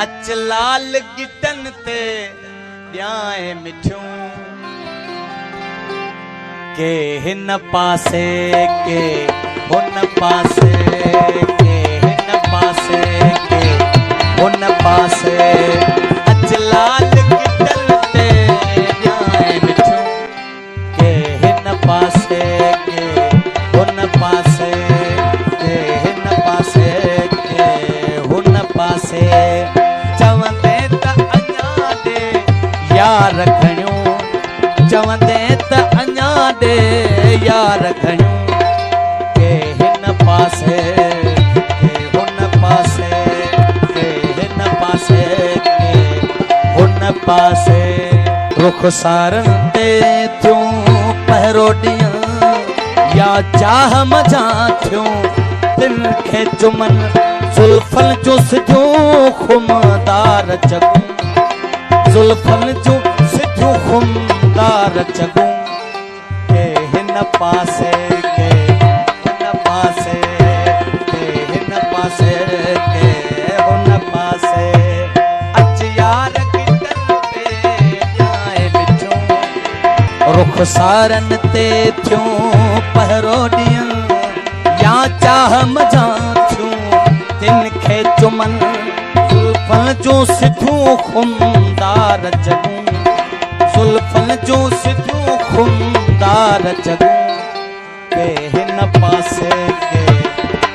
अच लाल गिटन ते ॾियाए मिठियूं के हिन पासे के हुन पासे के हिन पासे के हुन पासे अच लाल गिटन ते ॾियाए मिठियूं के हिन पासे के हुन पासे के हिन पासे के हुन पासे चवंदे त अञा ॾे यार खणियूं चवंदे त अञा ॾे यार खणियूं के हिन पासे के हुन पासे के हिन पासे के हुन पासे रुखसारनि ते थियूं पहिरों ॾींहुं या चाह मजा थियूं तिन खे चुमन जुल्फन जो सिधियूं खुमदार चगूं जुल्फन जो सिधियूं खुमदार चगूं के हिन पासे के हुन पासे के हिन पासे के हुन पासे अच यार गिटन ते ॾियाए मिठियूं रुखसारनि ते थियूं पहिरों ॾींहुं या चाह मजा थियूं तिन खे चुमन जुल्फन जो सिधियूं खुमदार चगूं जुल्फन जो सिधियूं खुमदार चगूं के हिन पासे के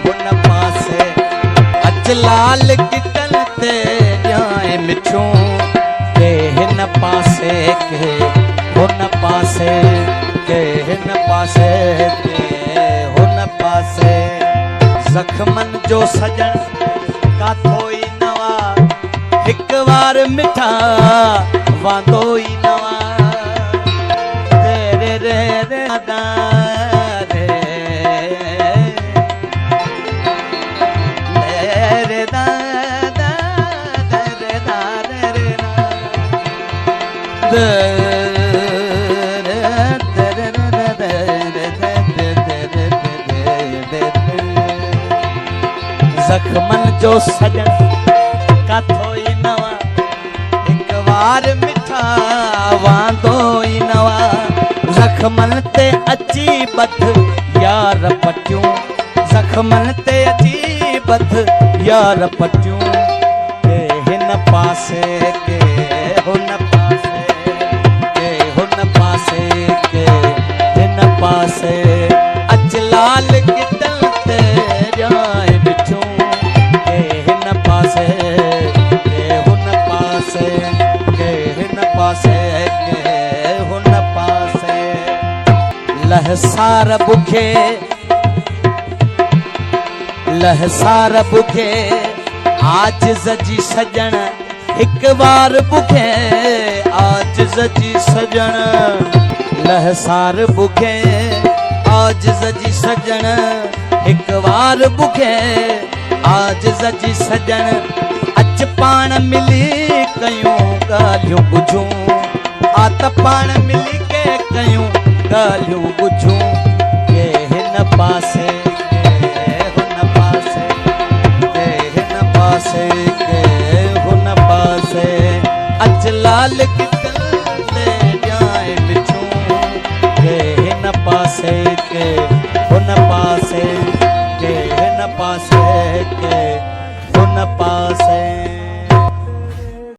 हुन पासे अच लाल गिटन ते ॾियाए मिठियूं के हिन पासे के हुन पासे के हिन पासे के हुन पासे ज़ख्मन जो सजन काथो ई नवा हिक बार मिठा वांदो ई नवा रे रे रे दा रे रे दा दा रे दा रे रे ज़ख्मन जो सजन काथो ई नवा हिक बार मिठा वांदो ई नवा ज़ख्मन ते अची बथ यार पटियूं ज़ख्मन ते अची बथ यार पटियूं के हिन पासे के हुन पासे के हुन पासे के हिन पासे अच लाल गिटन ते ॾियाए मिठियूं के हिन पासे के हुन पासे के हिन पासे के हुन पासे लहसार बुखे लहसार बुखे आजिज़ जी सजण हिक बार बुखे आजिज़ जी सजण लहसार बुखे आजिज़ जी सजण हिक बार बुखे आजिज़ जी सजण अच पाण मिली कयूं ॻाल्हियूं ॿुझूं आ त पाण मिली के कयूं ॻाल्हियूं ॿुझूं के हिन पासे के हुन पासे के हिन पासे के हुन पासे अच लाल गिटन ते ॾियाए मिठियूं के हिन पासे के हुन पासे के हिन पासे के